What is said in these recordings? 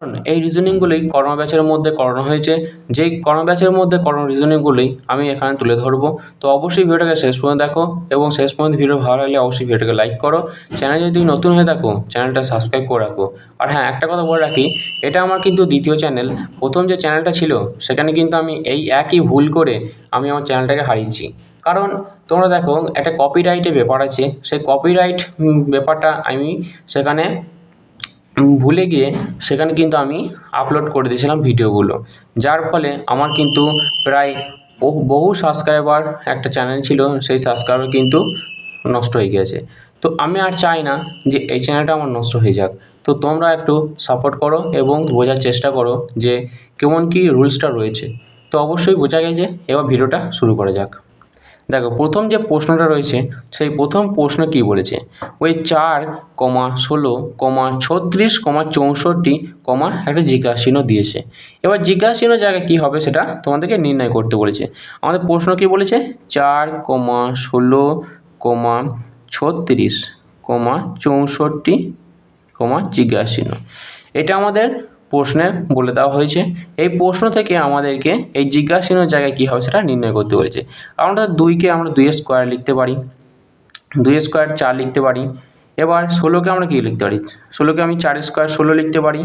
এই রিজনিংগুলোই করোনা ব্যাচের মধ্যে করানো হয়েছে। যেই করোনা ব্যাচের মধ্যে করানো রিজনিংগুলোই আমি এখানে তুলে ধরবো। তো অবশ্যই ভিডিওটাকে শেষ পর্যন্ত দেখো এবং শেষ পর্যন্ত ভিডিও ভালো লাগলে অবশ্যই ভিডিওটাকে লাইক করো। চ্যানেলে যদি নতুন হয়ে থাকো চ্যানেলটা সাবস্ক্রাইব করে রাখো। আর হ্যাঁ, একটা কথা বলে রাখি, এটা আমার কিন্তু দ্বিতীয় চ্যানেল। প্রথম যে চ্যানেলটা ছিল সেখানে কিন্তু আমি এই একই ভুল করে আমি আমার চ্যানেলটাকে হারিয়েছি। কারণ তোমরা দেখো, একটা কপিরাইটের ব্যাপার আছে। সেই কপিরাইট ব্যাপারটা আমি সেখানে ভুলে গিয়ে সেখানে কিন্তু আমি আপলোড করে দিয়েছিলাম ভিডিওগুলো, যার ফলে আমার কিন্তু প্রায় বহু সাবস্ক্রাইবার একটা চ্যানেল ছিল, সেই সাবস্ক্রাইবার কিন্তু নষ্ট হয়ে গেছে। তো আমি আর চাই না যে এই চ্যানেলটা আমার নষ্ট হয়ে যাক। তো তোমরা একটু সাপোর্ট করো এবং বোঝার চেষ্টা করো যে কেমন কী রুলসটা রয়েছে। তো অবশ্যই বোঝা গেছে, এবার ভিডিওটা শুরু করা যাক। দেখো, প্রথম যে প্রশ্নটা রয়েছে সেই প্রথম প্রশ্ন কি বলেছে, ওই 4,16,34,64, একটা জিজ্ঞাসা চিহ্ন দিয়েছে। এবার জিজ্ঞাসা চিহ্ন জায়গায় কী হবে সেটা তোমাদেরকে নির্ণয় করতে বলেছে। আমাদের প্রশ্ন কি বলেছে, 4,16,34,64, জিজ্ঞাসা চিহ্ন। এটা আমাদের প্রশ্নে বলে দেওয়া হয়েছে। এই প্রশ্ন থেকে আমাদেরকে এই জিজ্ঞাসা চিহ্নের জায়গায় কী হবে সেটা নির্ণয় করতে বলেছে। আমরা 2কে আমরা 2 স্কোয়ার লিখতে পারি, 2 স্কোয়ার 4 লিখতে পারি। এবার 16কে আমরা কী লিখতে পারি, 16কে আমি 4 স্কোয়ার 16 লিখতে পারি।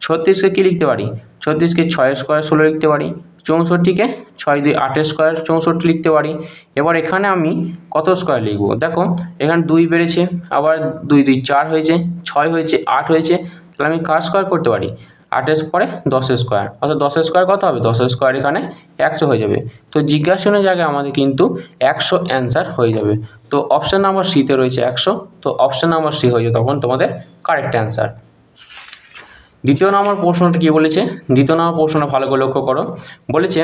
36কে কী লিখতে পারি, 36কে 6 স্কোয়ার 16 লিখতে পারি। 64কে 6 2 8 স্কোয়ার 64 লিখতে পারি। এবার এখানে আমি কত স্কোয়ার লিখব, দেখো এখানে 2 বেড়েছে, আবার 2 2 4 হয়েছে, 6 হয়েছে, 8 হয়েছে। তাহলে আমি কার স্কোয়ার করতে পারি, 8-এর পরে 10 স্কোয়ার, অর্থাৎ 10 স্কোয়ার কত হবে, 10 স্কোয়ার এখানে 100 হয়ে যাবে। তো জিজ্ঞাসা চিহ্নের জায়গায় আমাদের কিন্তু 100 অ্যান্সার হয়ে যাবে। তো অপশান নাম্বার সিতে রয়েছে 100, তো অপশান নাম্বার সি হয়ে যাবে তখন তোমাদের কারেক্ট অ্যান্সার। দ্বিতীয় নম্বর প্রশ্নটা কী বলেছে, দ্বিতীয় নম্বর প্রশ্নটা ভালো করে লক্ষ্য করো। বলেছে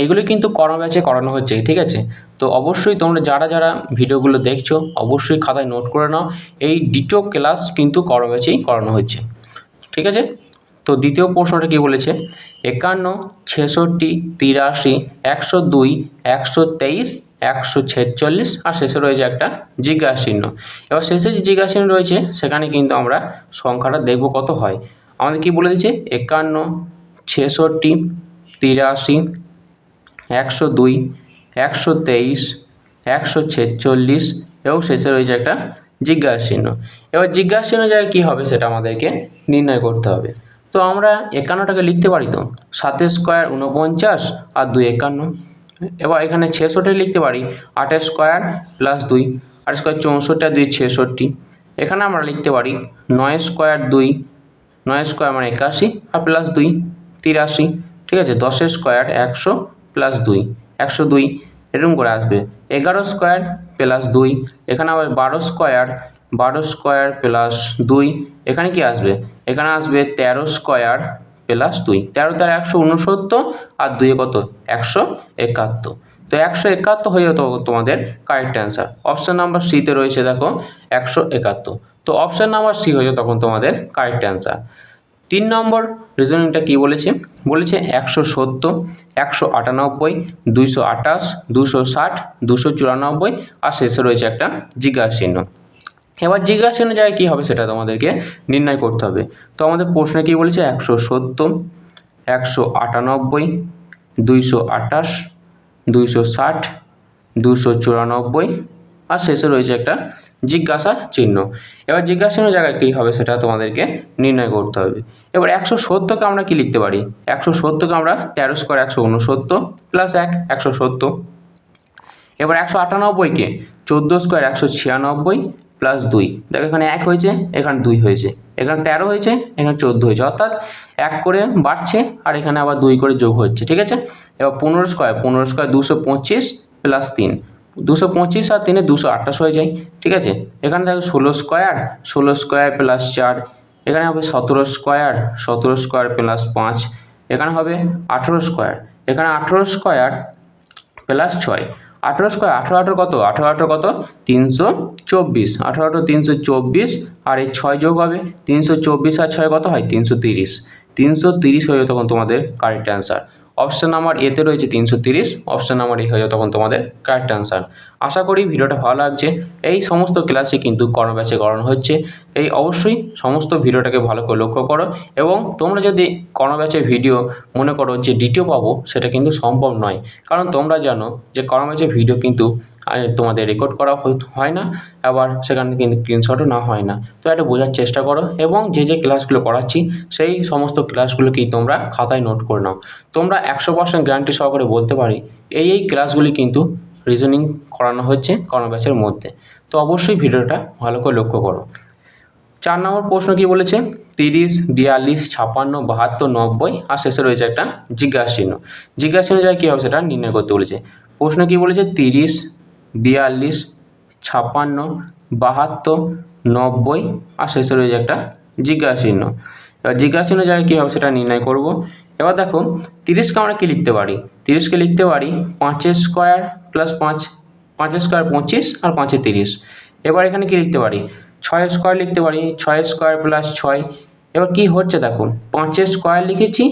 এইগুলি কিন্তু করোনা ব্যাচে করানো হচ্ছে, ঠিক আছে। তো অবশ্যই তোমরা যারা যারা ভিডিওগুলো দেখছো অবশ্যই খাতায় নোট করে নাও, এই ডিটো ক্লাস কিন্তু করোনা ব্যাচেই করানো হচ্ছে, ঠিক আছে। তো দ্বিতীয় প্রশ্নটা কী বলেছে, 51, 66, 83, 102, 123, 146, আর শেষে রয়েছে একটা জিজ্ঞাসা চিহ্ন। এবার শেষে যে জিজ্ঞাসা চিহ্ন রয়েছে সেখানে কিন্তু আমরা সংখ্যাটা দেখব কত হয়। আমাদের কি বলে দিচ্ছে, 51, 66, 83, 102, 123, 146 এবং শেষে রয়েছে একটা জিজ্ঞাসা চিহ্ন। এবার জিজ্ঞাসা চিহ্ন জায়গায় কী হবে সেটা আমাদেরকে নির্ণয় করতে হবে। তো আমরা 51টাকে লিখতে পারি, তো 7 স্কোয়ার 49 আর 2 51। এবার এখানে 66 লিখতে পারি, 8 স্কোয়ার প্লাস 2, 8 স্কোয়ার 64 আর 2 66। এখানে আমরা লিখতে পারি 9 স্কোয়ার 2, 9 স্কোয়ার মানে 81 আর প্লাস 2 83, ঠিক আছে। 10 স্কোয়ার 100 প্লাস 2 102, এরকম করে আসবে। 11 স্কোয়ার প্লাস 2, এখানে আবার 12 স্কোয়ার প্লাস 2, এখানে কি আসবে, এখানে আসবে 13 স্কোয়ার প্লাস 2, 13 13 169 আর 2 কত 171। তো 171 হয়ে যেত তোমাদের কারেক্ট অ্যান্সার। অপশান নাম্বার সিতে রয়েছে দেখো 171, তো অপশান নাম্বার সি হয়ে তখন তোমাদের কারেক্ট অ্যান্সার। 3 নম্বর রিজনিংটা কী বলেছে, বলেছে 170, 198, 228, 260, 294 আর শেষে রয়েছে একটা জিজ্ঞাসা চিহ্ন। এবার জিজ্ঞাসা চিহ্ন জায়গায় কী হবে সেটা তোমাদেরকে নির্ণয় করতে হবে। তো আমাদের প্রশ্নে কী বলেছে, 170, 198, 228, 260, 294 আর শেষে রয়েছে একটা জিজ্ঞাসা চিহ্ন। এবার জিজ্ঞাসা চিহ্ন জায়গায় কী হবে সেটা তোমাদেরকে নির্ণয় করতে হবে। এবার 170কে আমরা কি লিখতে পারি, 170কে আমরা 13 স্কোয়ার 169 প্লাস 1 170। এবার 198কে 14 স্কোয়ার 196 প্লাস 2, দেখো এখানে 1 হয়েছে, এখানে 2 হয়েছে, এখানে 13 হয়েছে, এখানে 14 হয়েছে, অর্থাৎ 1 করে বাড়ছে আর এখানে আবার 2 করে যোগ হচ্ছে, ঠিক আছে। এবার 15 স্কোয়ার 225 প্লাস 3, 225 আর 3 228 হয়ে যায়, ঠিক আছে। এখানে দেখো 16 স্কোয়ার প্লাস 4, এখানে হবে 17 স্কোয়ার প্লাস 5, এখানে হবে 18 স্কোয়ার, এখানে 18 স্কোয়ার প্লাস 6, 18 স্কোয়ার 18 কত, 18 কত 324, 18 324 আর এই 6 যোগ হবে 324 আর 6 কত হয় 330, 330 হয়ে যাবে তখন তোমাদের কারেক্ট অ্যান্সার। অপশান নাম্বার এতে রয়েছে 330, অপশান নাম্বার এ হয়ে যাবে তখন তোমাদের কারেক্ট অ্যান্সার। আশা করি ভিডিওটা ভালো লাগছে। এই সমস্ত ক্লাসে কিন্তু করোনা ব্যাচে করানো হচ্ছে। এই অবশ্যই সমস্ত ভিডিওটাকে ভালো করে লক্ষ্য করো। এবং তোমরা যদি কোনো ব্যাচের ভিডিও মনে করো যে দ্বিতীয় পাবো, সেটা কিন্তু সম্ভব নয়। কারণ তোমরা জানো যে কোনো ব্যাচের ভিডিও কিন্তু তোমাদের রেকর্ড করা হয় না, আবার সেখানে কিন্তু স্ক্রিনশটও না হয় না। তো এটা বোঝার চেষ্টা করো এবং যে ক্লাসগুলো করাচ্ছি সেই সমস্ত ক্লাসগুলোকেই তোমরা খাতায় নোট করে নাও। তোমরা 100% গ্যারান্টি সহকারে বলতে পারি এই ক্লাসগুলি কিন্তু রিজনিং করানো হচ্ছে কোনো ব্যাচের মধ্যে। তো অবশ্যই ভিডিওটা ভালো করে লক্ষ্য করো। 4 নম্বর প্রশ্ন কি বলেছে, 30, 42, 56, 72, 90 আর শেষে রয়েছে একটা জিজ্ঞাসা চিহ্ন। জিজ্ঞাসা চিহ্ন কী হবে সেটা নির্ণয় করতে বলেছে। প্রশ্ন কি বলেছে, 30, 42, 56, 72, 90 আর শেষে রয়েছে একটা জিজ্ঞাসা চিহ্ন। এবার জিজ্ঞাসা চিহ্ন জায়গায় কী হবে সেটা নির্ণয় করব। এবার দেখো 30কে আমরা কী লিখতে পারি, 30কে লিখতে পারি 5 স্কোয়ার প্লাস 5, 5 স্কোয়ার 25 আর 5 30। এবার এখানে কী লিখতে পারি, 6 স্কোয়ার লিখতে পারি, 6 স্কোয়ার প্লাস 6। এবার কি হচ্ছে দেখো, 5 স্কোয়ার লিখেছি,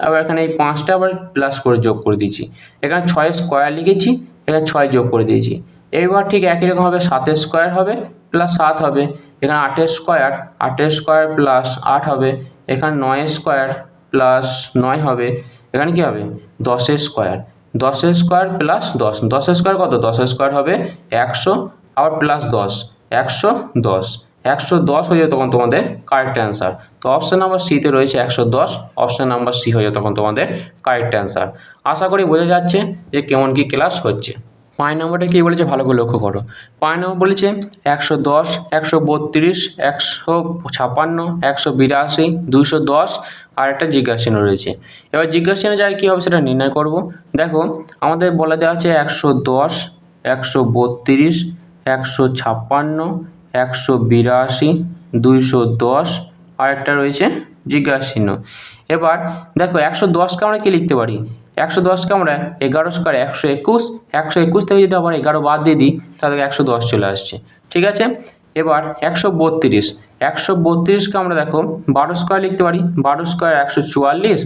আবার এখানে এই 5টা আবার প্লাস করে যোগ করে দিয়েছি। এখানে 6 স্কোয়ার লিখেছি, এখানে 6 যোগ করে দিয়েছি। এবার ঠিক একই রকম হবে, 7 স্কোয়ার হবে প্লাস 7 হবে, এখানে 8 স্কোয়ার প্লাস 8 হবে, এখানে 9 স্কোয়ার প্লাস 9 হবে, এখানে কি হবে 10 স্কোয়ার, 10 স্কোয়ার প্লাস 10, 10 স্কোয়ার কত, 10 স্কোয়ার হবে 100, আবার প্লাস 10, 110, 110 হয়ে যাবে তখন তোমাদের কারেক্ট অ্যান্সার। তো অপশান নাম্বার সিতে রয়েছে 110, অপশান নাম্বার সি হয়ে যাবে তখন তোমাদের কারেক্ট অ্যান্সার। আশা করি বোঝা যাচ্ছে যে কেমন কি ক্লাস হচ্ছে। 5 নম্বরটা কী বলেছে ভালো করে লক্ষ্য করো। 5 নম্বর বলেছে 110, 132, 156, 182, 210 আর একটা জিজ্ঞাসা চিহ্ন রয়েছে। এবার জিজ্ঞাসা চিহ্ন জায়গায় কী হবে সেটা নির্ণয় করব। দেখো আমাদের বলে দেওয়া আছে 110, 132, 156, 182, 210 আর একটা রয়েছে জিজ্ঞাসা চিহ্ন। এবার দেখো 110কে আমরা কী লিখতে পারি, 110কে আমরা 11 স্কোয়ার 121, 121 থেকে যদি আবার 11 বাদ দিয়ে দিই তাহলে 110 চলে আসছে, ঠিক আছে। এবার 132, 132কে আমরা দেখো 12 স্কোয়ার লিখতে পারি, 12 স্কোয়ার 144,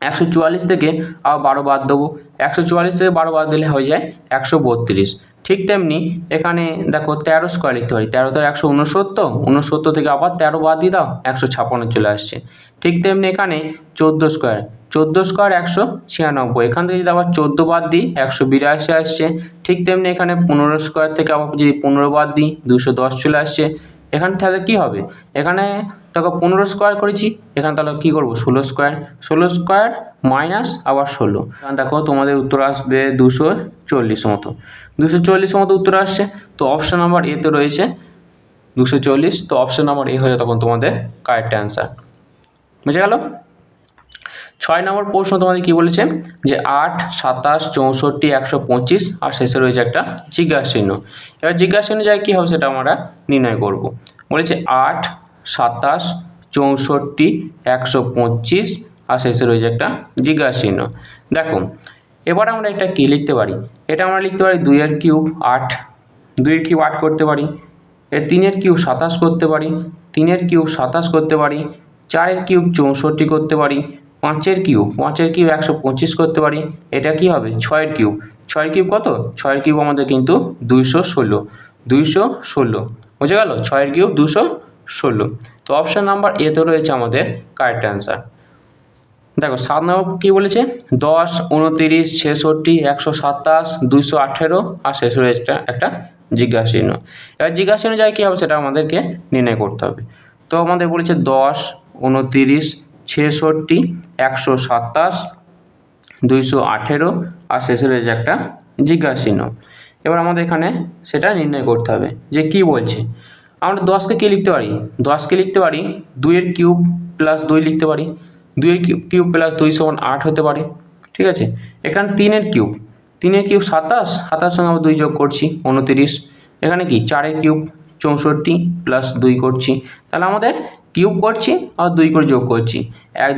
144 থেকে আবার 12 বাদ দেবো, 144 থেকে 12 বাদ দিলে হয়ে যায় 132। ঠিক তেমনি এখানে দেখো 13 স্কোয়ার লিখতে পারি, 13 তো 169, 69 থেকে আবার 13 বাদ দিয়ে দাও 156 চলে আসছে। ঠিক তেমনি এখানে 14 স্কোয়ার, 14 স্কোয়ার 196, এখান থেকে যদি আবার 14 বাদ দিই 182 আসছে। ঠিক তেমনি এখানে 15 স্কোয়ার থেকে আবার যদি 15 বাদ দিই 210 চলে আসছে। এখানে তাহলে কী হবে, এখানে দেখো 15 স্কোয়ার করেছি, এখানে তাহলে কী করবো 16 স্কোয়ার, 16 স্কোয়ার মাইনাস আবার 16, এখানে দেখো তোমাদের উত্তর আসবে 240 মতো, 240 মতো উত্তর আসছে। তো অপশান নাম্বার এতে রয়েছে 240, তো অপশান নাম্বার এ হয়ে তখন তোমাদের কারেক্ট অ্যান্সার। বুঝে গেল। 6 নম্বর প্রশ্ন তোমাদের কী বলেছে যে 8, 27, 64, 125 আর শেষে রয়েছে একটা জিজ্ঞাসা চিহ্ন। এবার জিজ্ঞাসা চিহ্ন যায় কী হবে সেটা আমরা নির্ণয় করব। বলেছে 8, 27, 64, 125 আর শেষে রয়েছে একটা জিজ্ঞাসা চিহ্ন। দেখো এবার আমরা এটা কী লিখতে পারি, এটা আমরা লিখতে পারি 2 এর কিউব 8, 2 এর কিউব 8 করতে পারি, এর 3 এর কিউব 27 করতে পারি, 3 এর কিউব 27 করতে পারি, 4 এর কিউব 64 করতে পারি, 5 এর কিউব 125 করতে পারি। এটা কি হবে 6 এর কিউব, 6 এর কিউব কত, 6 এর কিউব আমাদের কিন্তু 216, 216 বুঝে গেল, 6 এর কিউব 216। তো অপশান নাম্বার এতে রয়েছে আমাদের কারেক্ট অ্যান্সার। দেখো 7 নম্বর কী বলেছে 10, 29, 66, 127, 218 আর শেষ রয়েছে একটা জিজ্ঞাসা চিহ্ন। এবার জিজ্ঞাসা চিহ্ন যায় কী হবে সেটা আমাদেরকে নির্ণয় করতে হবে। তো আমাদের বলেছে 10, 29, 66, 127, 218 আর শেষে রয়েছে একটা জিজ্ঞাসা চিহ্ন। এবার আমাদের এখানে সেটা নির্ণয় করতে হবে যে কী বলছে। আমরা 10কে কী লিখতে পারি, 10কে লিখতে পারি 2 এর কিউব প্লাস 2 লিখতে পারি, 2 এর কিউব প্লাস 2 সমান 8 হতে পারে, ঠিক আছে। এখানে 3 এর কিউব, 3 এর কিউব 27, 27 সঙ্গে আমরা 2 যোগ করছি 29, এখানে কি 4 এর কিউব 64 প্লাস 2 করছি, তাহলে আমাদের কিউব করছি আর 2 করে যোগ করছি,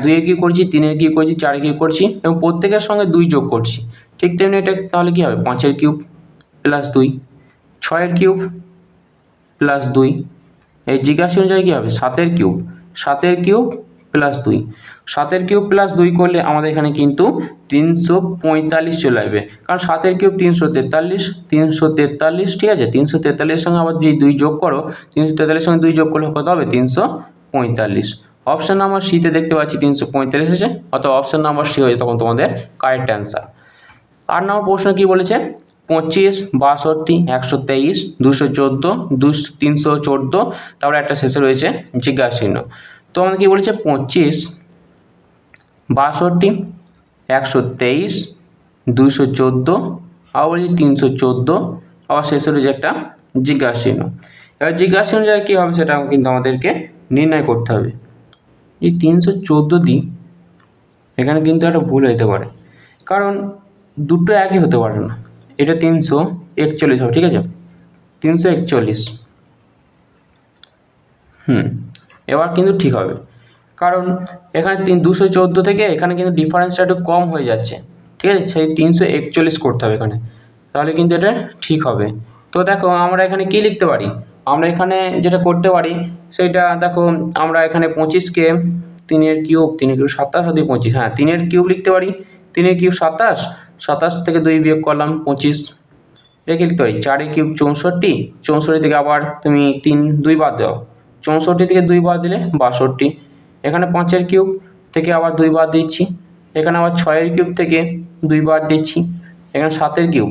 2 এর কিউব করছি, 3 এর কিউব করছি, 4 এর কিউব করছি এবং প্রত্যেকের সঙ্গে 2 যোগ করছি। ঠিক তেমনি এটা তাহলে কী হবে 5 এর কিউব প্লাস 2, 6 এর কিউব প্লাস 2, এই জিজ্ঞাসা অনুযায়ী কী হবে 7 এর কিউব, 7 এর কিউব প্লাস 2, 7 কিউব প্লাস 2 করলে আমাদের এখানে কিন্তু 345 চলে আসবে, কারণ 7 কিউব 343, ঠিক আছে। 343 সঙ্গে আবার যদি 2 যোগ করো, 343 সঙ্গে 2 যোগ করলে কত হবে? 345। অপশান নাম্বার সিতে দেখতে পাচ্ছি 345 এসেছে, অর্থাৎ অপশান নাম্বার সি হয়ে তখন তোমাদের কারেক্ট অ্যান্সার। 8 নম্বর প্রশ্ন কি বলেছে? 25, 62, 123, 214, 314, তারপরে একটা শেষে রয়েছে জিজ্ঞাসা চিহ্ন। তো আমাদের কি বলেছে? 25, 62, 123, 214, আবার বলছি 314, আবার শেষে রয়েছে একটা জিজ্ঞাসা চিহ্ন। এবার জিজ্ঞাসা চিহ্ন জায়গায় কী হবে সেটা কিন্তু আমাদেরকে নির্ণয় করতে হবে। এই 314 দিই, এখানে কিন্তু একটা ভুল হতে পারে, কারণ দুটো একই হতে পারে না। এটা 341 হবে, ঠিক আছে, 341। এবার কিন্তু ঠিক হবে, কারণ এখানে 214 থেকে এখানে কিন্তু ডিফারেন্সটা একটু কম হয়ে যাচ্ছে, ঠিক আছে। সেই 341 করতে হবে এখানে, তাহলে কিন্তু এটা ঠিক হবে। তো দেখো আমরা এখানে কি লিখতে পারি? আমরা এখানে যেটা করতে পারি সেটা দেখো, আমরা এখানে 25কে 3 কিউব 27 আর 2 25, হ্যাঁ 3 কিউব লিখতে পারি। 3 কিউব 27, 27 থেকে 2 বিয়োগ করলাম 25, রেখে লিখতে পারি। 4 কিউব 64, 64 থেকে আবার তুমি 2 বাদ দাও, 64 থেকে 2 বাদ দিলে 62। এখানে 5 কিউব থেকে আবার 2 বাদ দিচ্ছি, এখানে আবার 6 কিউব থেকে 2 বাদ দিচ্ছি, এখানে 7 কিউব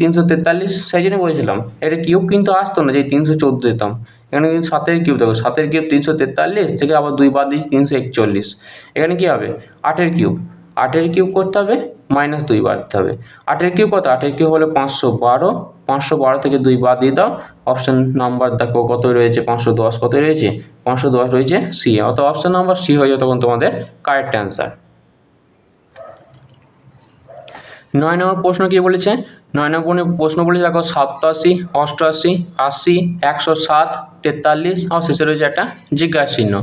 343, সেই জন্য বলেছিলাম এটা কিউব কিন্তু আসতো না যে 314 দিতাম। এখানে কিন্তু 7 কিউব, দেখো 7 কিউব 343 থেকে আবার 2 বাদ দিচ্ছি 341। এখানে কি হবে? 8 কিউব, 8 কিউব করতে হবে, -2 বাড়তে হবে। 8 কিউব কত? 8 কিউব হলো 512, 512 থেকে 2 বাদ দিয়ে দাও। অপশান নাম্বার দেখো কত রয়েছে? 510 কত রয়েছে? 510 রয়েছে সি, অর্থাৎ অপশান নাম্বার সি হয়ে যাবে তখন তোমাদের কারেক্ট অ্যান্সার। 9 নম্বর প্রশ্ন কি বলেছে? 9 নম্বর প্রশ্ন বলেছে দেখো 87, 88, 80, 107, 43, আর শেষে রয়েছে একটা জিজ্ঞাসা চিহ্ন।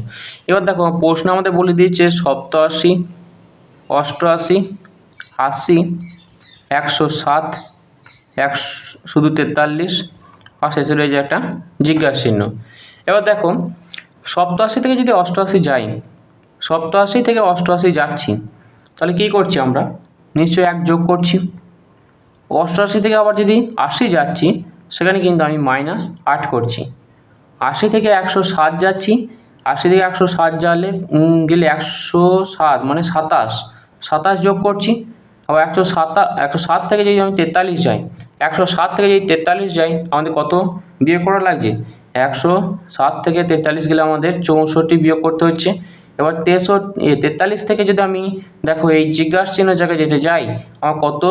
এবার দেখো প্রশ্ন আমাদের বলে দিয়েছে 87, 88, 80, 107, শুধু 43, আর শেষে রয়েছে একটা জিজ্ঞাসা চিহ্ন। এবার দেখো 87 থেকে যদি 88 যাই, 87 থেকে 88 যাচ্ছি, তাহলে কী করছি আমরা? নিশ্চয়ই 1 যোগ করছি। 88 থেকে আবার যদি 80 যাচ্ছি, সেখানে কিন্তু আমি -8 করছি। 80 থেকে 107 যাচ্ছি, 80 থেকে 107 গেলে 107 মানে 27 যোগ করছি। আবার 107 থেকে যদি আমি 43 যাই, 107 থেকে যদি 43 যাই, আমাদের কত বিয়োগ করা লাগছে? 107 থেকে 43 গেলে আমাদের 64 বিয়োগ করতে হচ্ছে। এবার 43 থেকে যদি আমি দেখো এই জিজ্ঞাসা চিহ্ন জায়গায় যেতে যাই, আমার কত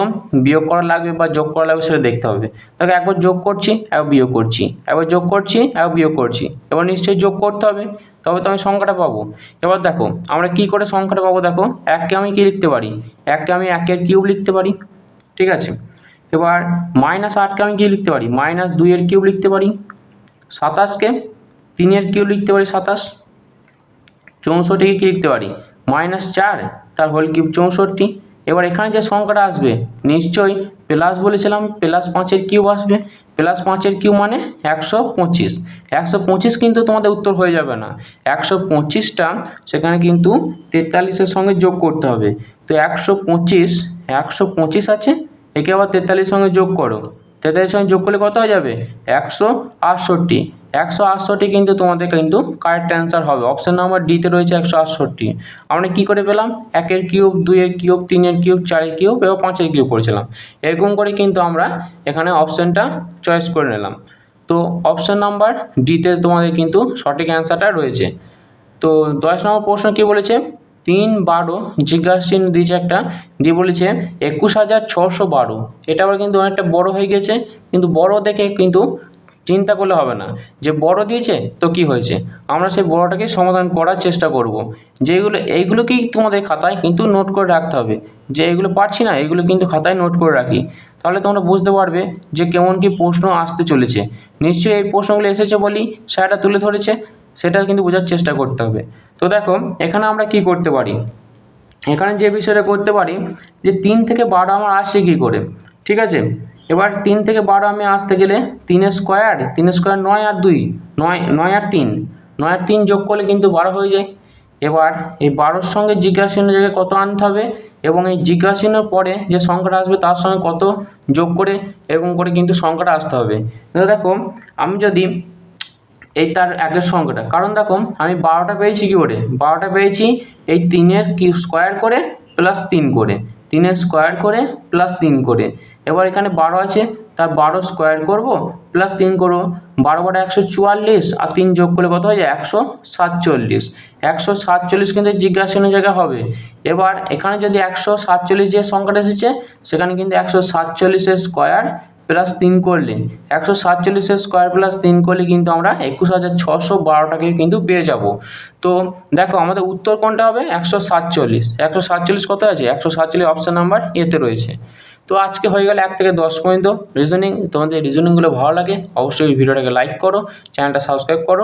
বিয়োগ করা লাগবে বা যোগ করা লাগবে সেটা দেখতে হবে। দেখো একবার যোগ করছি, একবার বিয়োগ করছি, একবার যোগ করছি, একবার বিয়োগ করছি, এবার নিশ্চয়ই যোগ করতে হবে, তবে তো আমি সংখ্যাটা পাবো। এবার দেখো আমরা কি করে সংখ্যাটা পাবো? দেখো 1কে আমি কি লিখতে পারি? 1কে আমি 1 কিউব লিখতে পারি, ঠিক আছে। এবার -8কে আমি কি লিখতে পারি? -2 কিউব লিখতে পারি। 27কে 3 কিউব লিখতে পারি, 27। 64কে কি লিখতে পারি? -4 তার হোল কিউব 64। এবার এখানে যে সংখ্যাটা আসবে নিশ্চয়ই প্লাস বলেছিলাম, +5 কিউব আসবে। +5 কিউব মানে 125। 125 কিন্তু তোমাদের উত্তর হয়ে যাবে না, 125টা সেখানে কিন্তু 43-এর সঙ্গে যোগ করতে হবে। তো 125 আছে, একে আবার 43-এর সঙ্গে যোগ করো, 43-এর সঙ্গে যোগ করলে কত হয়ে যাবে? 168। 168 কিন্তু তোমাদের কিন্তু কারেক্ট অ্যান্সার হবে। অপশান নাম্বার ডিতে রয়েছে 168। আমরা কী করে পেলাম? 1 কিউব, 2 কিউব, 3 কিউব, 4 কিউব এবং 5 কিউব করেছিলাম। এরকম করে কিন্তু আমরা এখানে অপশানটা চয়েস করে নিলাম। তো অপশান নাম্বার ডিতে তোমাদের কিন্তু সঠিক অ্যান্সারটা রয়েছে। তো 10 নম্বর প্রশ্ন কী বলেছে? 3, 12 জিজ্ঞাসা চিহ্ন দিয়েছে একটা, দিয়ে বলেছে 21,612। এটা আবার কিন্তু অনেকটা বড় হয়ে গেছে, কিন্তু বড় দেখে কিন্তু চিন্তা করলে হবে না যে বড় দিয়েছে তো কি হয়েছে, আমরা সেই বড়টাকে সমাধান করার চেষ্টা করব। এইগুলোকেই তোমাদের খাতায় কিন্তু নোট করে রাখতে হবে, যে এগুলো পারছি না এগুলো কিন্তু খাতায় নোট করে রাখি, তাহলে তোমরা বুঝতে পারবে যে কেমন কি প্রশ্ন আসতে চলেছে। নিশ্চয়ই এই প্রশ্নগুলো এসেছে বলেই স্যারটা তুলে ধরেছে, সেটা কিন্তু বোঝার চেষ্টা করতে হবে। তো দেখো এখানে আমরা কি করতে পারি, এখানে যে বিষয়টা করতে পারি যে 3 থেকে 12 আমার আসছে কী করে, ঠিক আছে। এবার 3 থেকে 12 আমি আসতে গেলে 3 স্কোয়ার 9 আর 2, 9 আর 3 যোগ করলে কিন্তু 12 হয়ে যায়। এবার এই 12-র সঙ্গে জিজ্ঞাসা চিহ্ন জায়গায় কত আনতে হবে এবং এই জিজ্ঞাসা চিহ্নের পরে যে সংখ্যাটা আসবে তার সঙ্গে কত যোগ করে এরকম করে কিন্তু সংখ্যাটা আসতে হবে। দেখো আমি যদি এই তার আগের সংখ্যাটা, কারণ দেখো আমি 12টা পেয়েছি কী করে, 12টা পেয়েছি এই 3-এর স্কোয়ার করে প্লাস 3 করে, 3-এর স্কোয়ার করে প্লাস 3 করে। এবার এখানে 12 আছে, তার 12 স্কোয়ার করব প্লাস 3 করব, 12 বারো 144 আর 3 যোগ করলে কত হয়ে যায় 147। 147 কিন্তু জিজ্ঞাসা চিহ্ন জায়গায় হবে। এবার এখানে যদি 147 যে সংখ্যাটা এসেছে সেখানে কিন্তু 147-এর স্কোয়ার প্লাস 3 করলে 147-এর স্কোয়ার প্লাস 3 করলে কিন্তু আমরা 21,612টাকে কিন্তু পেয়ে যাব। তো দেখো আমাদের উত্তর কোনটা হবে 147। 147 কত আছে, 147 অপশান নাম্বার এতে রয়েছে। তো আজকে হয়ে গেল 1 থেকে 10 পর্যন্ত রিজনিং। তোমাদের রিজনিংগুলো ভালো লাগে অবশ্যই ভিডিওটাকে লাইক করো, চ্যানেলটা সাবস্ক্রাইব করো।